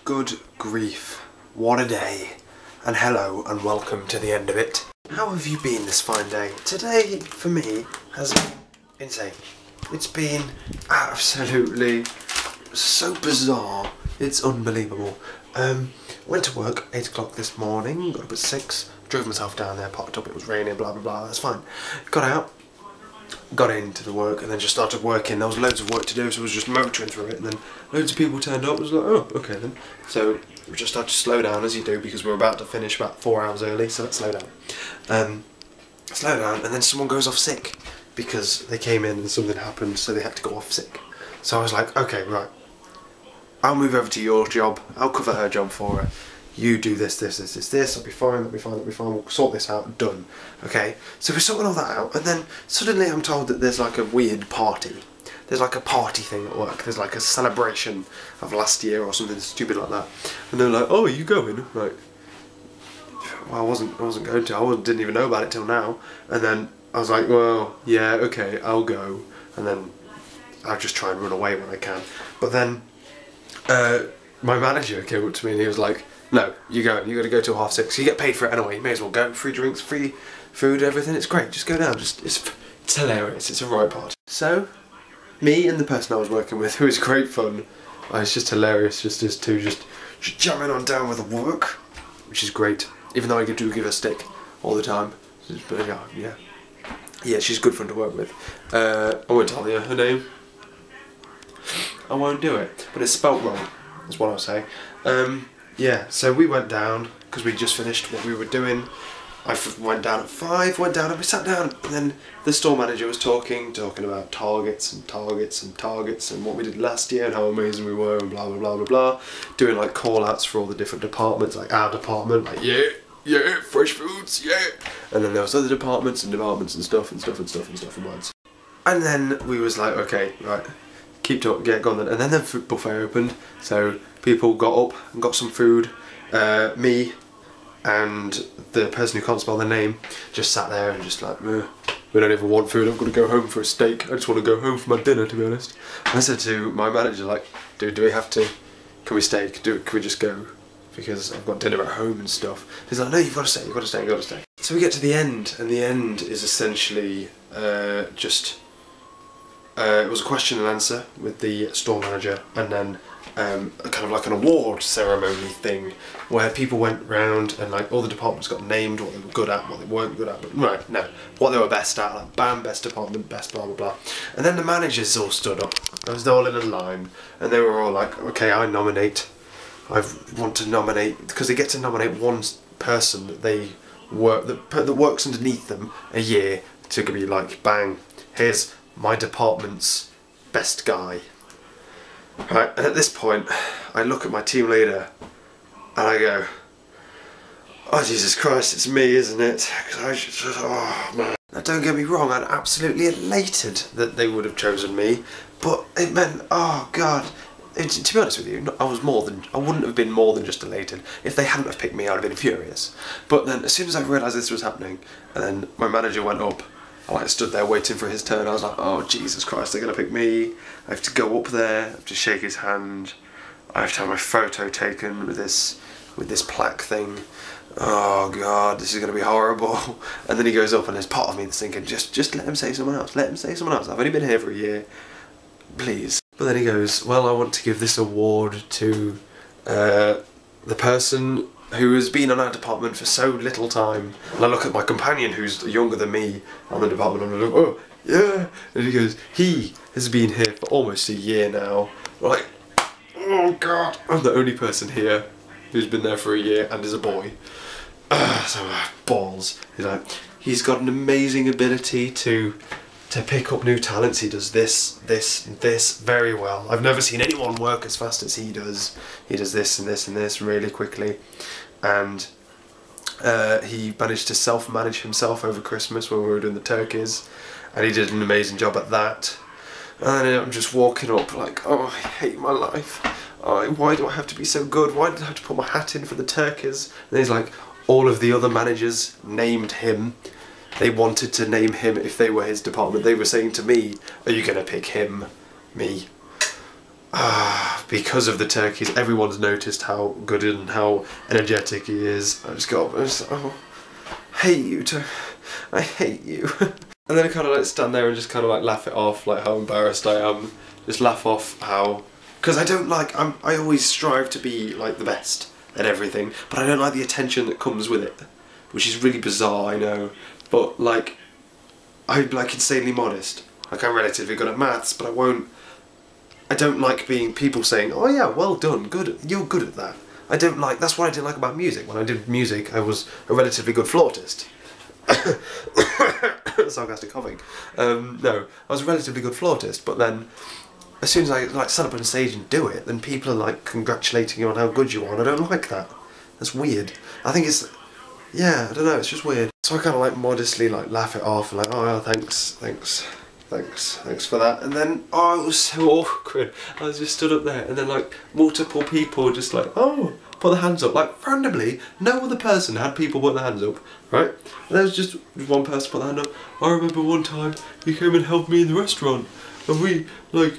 Good grief, what a day, and hello and welcome to the end of it. How have you been this fine day? Today, for me, has been insane. It's been absolutely so bizarre, it's unbelievable. Went to work 8 o'clock this morning, got up at 6, drove myself down there, parked up, it was raining, blah blah blah, that's fine. Got out, got into the work and then just started working. There was loads of work to do, so I was just motoring through it, and then loads of people turned up. I was like, oh, okay then. So we just started to slow down, as you do, because we're about to finish about 4 hours early, so let's slow down. Slow down, and then someone goes off sick because they came in and something happened, so they had to go off sick. So I was like, okay, right, I'll move over to your job, I'll cover her job for her. You do this, I'll be fine, we'll sort this out, done. Okay, so we're sorting all that out, and then suddenly I'm told that there's like a weird party. There's like a party thing at work, there's like a celebration of last year or something stupid like that. And they're like, oh, are you going? Like, well, I wasn't going to, didn't even know about it till now. And then I was like, well, yeah, okay, I'll go. And then I'll just try and run away when I can. But then my manager came up to me and he was like, no, you're going, you got to go till 6:30. You get paid for it anyway, you may as well go. Free drinks, free food, everything, it's great, just go down. It's hilarious, it's a right party. So, me and the person I was working with, who was great fun, it's just hilarious, just as two just jamming on down with the work, which is great, even though I do give her stick all the time. But yeah, she's good fun to work with. I won't tell you her name, I won't do it, but it's spelt wrong, that's what I'll say. Yeah, so we went down, because we just finished what we were doing. I went down at 5, went down and we sat down, and then the store manager was talking about targets and what we did last year and how amazing we were and blah blah blah blah blah. Doing like call outs for all the different departments, like our department, like yeah, fresh foods, yeah. And then there was other departments and stuff and words. And then we was like, okay, right, keep talking, get going then. And then the buffet opened, so people got up and got some food. Me and the person who can't spell their name just sat there and just like, we don't even want food, I've got to go home for a steak. I just want to go home for my dinner, to be honest. And I said to my manager, like, dude, do we have to, can we stay, can we just go? Because I've got dinner at home and stuff. He's like, no, you've got to stay, you've got to stay, you've got to stay. So we get to the end, and the end is essentially it was a question and answer with the store manager, and then kind of like an award ceremony thing where people went round and like all the departments got named what they were good at, what they weren't good at, but what they were best at, like bam, best department, best blah blah blah. And then the managers all stood up, they was all in a line, and they were all like, okay, I want to nominate, because they get to nominate one person that they work, that works underneath them a year, to be like, bang, here's my department's best guy. Right, and at this point, I look at my team leader and I go, oh Jesus Christ, it's me, isn't it? Because I just, oh man. Now don't get me wrong, I'm absolutely elated that they would have chosen me, but it meant, oh God. To be honest with you, I wouldn't have been more than just elated. If they hadn't have picked me, I'd have been furious. But then as soon as I realised this was happening, and then my manager went up, I like stood there waiting for his turn. I was like, oh Jesus Christ, they're gonna pick me. I have to go up there, I have to shake his hand, I have to have my photo taken with this plaque thing. Oh God, this is gonna be horrible. And then he goes up and there's part of me that's thinking, just let him say someone else, let him say someone else. I've only been here for a year, please. But then he goes, well, I want to give this award to the person who has been on our department for so little time. And I look at my companion who's younger than me on the department, and I go, oh yeah. And he goes, he has been here for almost a year now. I'm like, oh God, I'm the only person here who's been there for a year and is a boy. So balls. He's like, he's got an amazing ability to pick up new talents. He does this very well. I've never seen anyone work as fast as he does. He does this and this and this really quickly, and he managed to self-manage himself over Christmas when we were doing the turkeys, and he did an amazing job at that. And I'm just walking up like, oh, I hate my life. Oh, why do I have to be so good? Why did I have to put my hat in for the turkeys? And he's like, all of the other managers named him. They wanted to name him if they were his department. They were saying to me, are you going to pick him? Me. because of the turkeys, everyone's noticed how good and how energetic he is. I just got up and I was like, oh, hate you, I hate you. And then I kind of like stand there and just kind of like laugh it off, like how embarrassed I am. Just laugh off how, because I don't like, I always strive to be like the best at everything, but I don't like the attention that comes with it, which is really bizarre, I know. But like, I'm like insanely modest. Like I'm relatively good at maths, but I don't like being people saying, oh yeah, well done, good, you're good at that. I don't like, that's what I didn't like about music. When I did music, I was a relatively good flautist. Sarcastic coughing. No, I was a relatively good flautist, but then as soon as I like stand up on stage and do it, then people are like congratulating you on how good you are, and I don't like that. That's weird. I think it's, yeah, I don't know, it's just weird. So I kind of like modestly like laugh it off and like, oh yeah, thanks for that. And then, oh, it was so awkward. I was just stood up there and then like multiple people just like, oh, put their hands up. Like randomly, no other person had people put their hands up, right? And there was just one person put their hand up. I remember one time he came and helped me in the restaurant and we, like,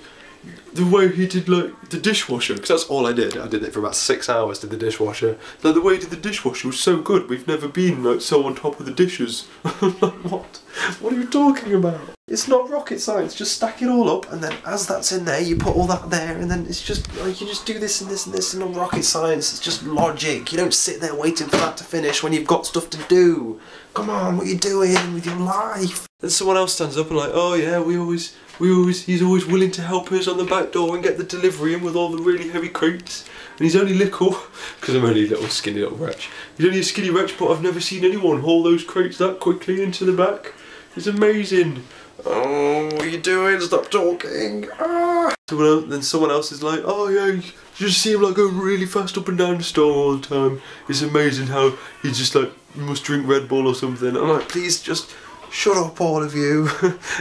the way he did like the dishwasher, because that's all I did. I did it for about 6 hours, did the dishwasher. Like the way he did the dishwasher was so good. We've never been like so on top of the dishes. I'm like, what? What are you talking about? It's not rocket science. Just stack it all up, and then as that's in there, you put all that there, and then it's just like you just do this and this and this. And not rocket science. It's just logic. You don't sit there waiting for that to finish when you've got stuff to do. Come on, what are you doing with your life? Then someone else stands up and like, oh yeah, he's always willing to help us on the back door and get the delivery in with all the really heavy crates. And he's only little, because I'm only a little skinny little wretch. He's only a skinny wretch, but I've never seen anyone haul those crates that quickly into the back. It's amazing. Oh, what are you doing? Stop talking. Ah. Then someone else is like, oh yeah, you just see him like going really fast up and down the store all the time. It's amazing how he just like must drink Red Bull or something. I'm like, please just shut up, all of you.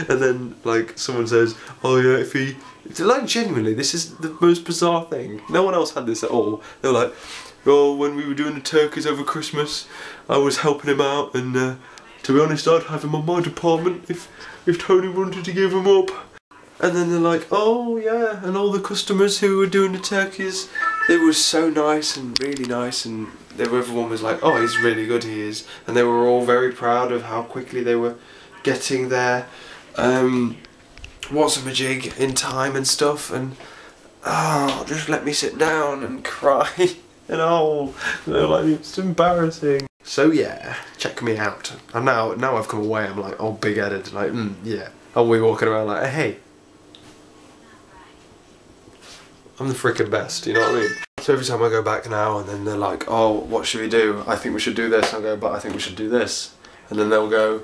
And then like someone says, oh yeah, like genuinely, this is the most bizarre thing. No one else had this at all. They were like, oh, when we were doing the turkeys over Christmas, I was helping him out, and to be honest, I'd have him on my department if Tony wanted to give him up. And then they're like, oh yeah, and all the customers who were doing the turkeys, they were so nice and really nice, and everyone was like, oh, he's really good, he is. And they were all very proud of how quickly they were getting their what's-a-majig in time and stuff, and oh, just let me sit down and cry. And oh, like, it's embarrassing. So yeah, check me out. And now I've come away, I'm like, oh, big-headed, like, yeah. I'll be walking around like, hey, I'm the frickin' best, you know what I mean? So every time I go back now and then they're like, oh, what should we do? I think we should do this. I'll go, but I think we should do this. And then they'll go,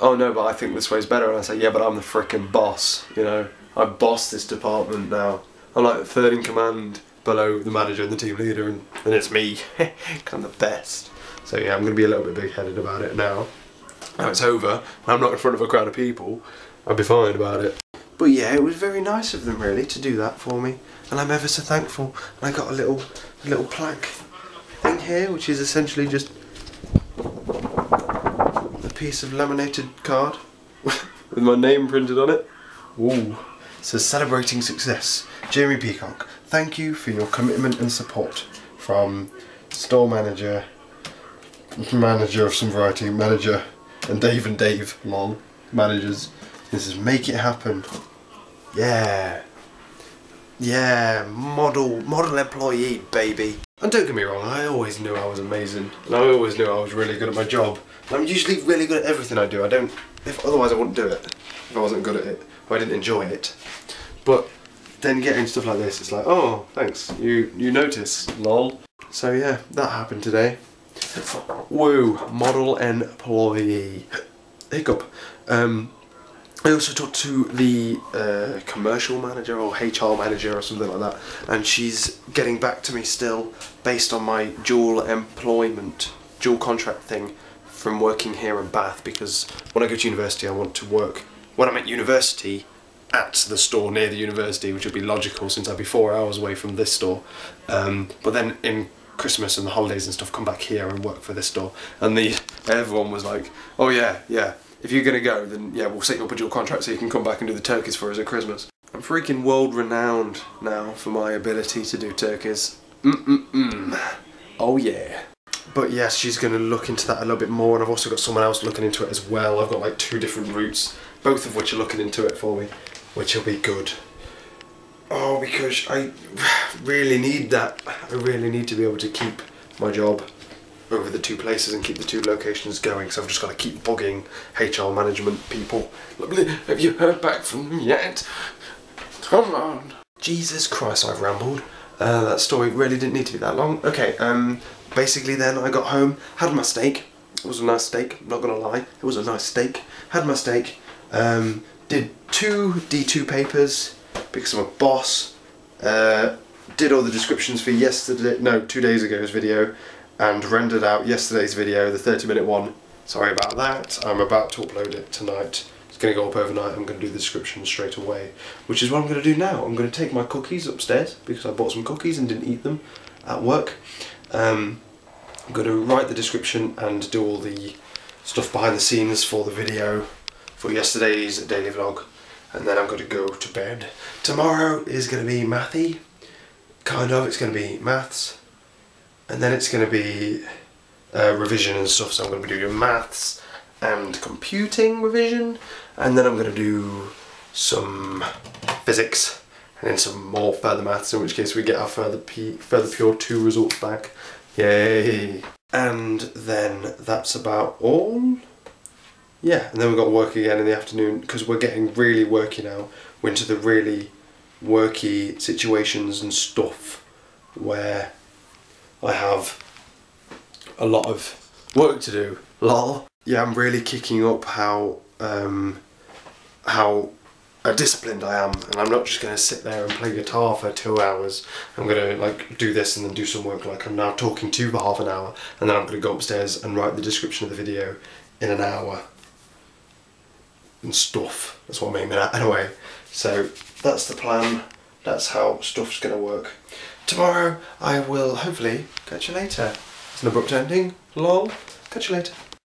oh no, but I think this way's better. And I say, yeah, but I'm the frickin' boss, you know? I boss this department now. I'm like third in command below the manager and the team leader, and it's me, because I'm the best. So yeah, I'm going to be a little bit big-headed about it now. Now it's over, and I'm not in front of a crowd of people, I'll be fine about it. But yeah, it was very nice of them really to do that for me, and I'm ever so thankful. And I got a little plaque thing here, which is essentially just a piece of laminated card with my name printed on it. Ooh. It says, celebrating success, Jamie Peacock. Thank you for your commitment and support. From store manager of some variety, manager, and Dave, lol, managers. This is make it happen. Yeah. Yeah, model employee, baby. And don't get me wrong, I always knew I was amazing. And I always knew I was really good at my job. And I'm usually really good at everything I do. Otherwise I wouldn't do it. If I wasn't good at it, or I didn't enjoy it. But then getting stuff like this, it's like, oh, thanks, you notice, lol. So yeah, that happened today. Woo, model employee. Hiccup. I also talked to the commercial manager or HR manager or something like that, and she's getting back to me still based on my dual contract thing from working here in Bath, because when I go to university I want to work, when I'm at university, at the store near the university, which would be logical since I'd be 4 hours away from this store, but then in Christmas and the holidays and stuff come back here and work for this store. And everyone was like, oh yeah, if you're gonna go, then yeah, we'll set you up a dual contract so you can come back and do the turkeys for us at Christmas. I'm freaking world renowned now for my ability to do turkeys. Oh yeah. But yes, she's going to look into that a little bit more, and I've also got someone else looking into it as well. I've got like 2 different routes, both of which are looking into it for me, which will be good. Oh, because I really need that. I really need to be able to keep my job over the 2 places and keep the 2 locations going, so I've just got to keep bugging HR management people. Have you heard back from them yet? Come on. Jesus Christ, I've rambled. That story really didn't need to be that long. Okay, basically then I got home, had my steak. It was a nice steak, I'm not gonna lie. It was a nice steak. Had my steak, did 2 D2 papers because I'm a boss. Did all the descriptions for 2 days ago's video, and rendered out yesterday's video, the 30-minute one. Sorry about that. I'm about to upload it tonight. It's going to go up overnight. I'm going to do the description straight away, which is what I'm going to do now. I'm going to take my cookies upstairs because I bought some cookies and didn't eat them at work. I'm going to write the description and do all the stuff behind the scenes for the video for yesterday's daily vlog, and then I'm going to go to bed. Tomorrow is going to be mathy, kind of. It's going to be maths, and then it's going to be revision and stuff. So I'm going to be doing maths and computing revision, and then I'm going to do some physics and then some more further maths, in which case we get our further pure 2 results back. Yay! And then that's about all. Yeah, and then we've got work again in the afternoon because we're getting really worky now. We're into the really worky situations and stuff where I have a lot of work to do. Lol. Yeah, I'm really kicking up how disciplined I am, and I'm not just going to sit there and play guitar for 2 hours. I'm going to like do this and then do some work like I'm now talking to for half an hour, and then I'm going to go upstairs and write the description of the video in an hour and stuff. That's what I'm aiming at anyway. So that's the plan. That's how stuff's going to work. Tomorrow I will hopefully catch you later. It's an abrupt ending. Lol. Catch you later.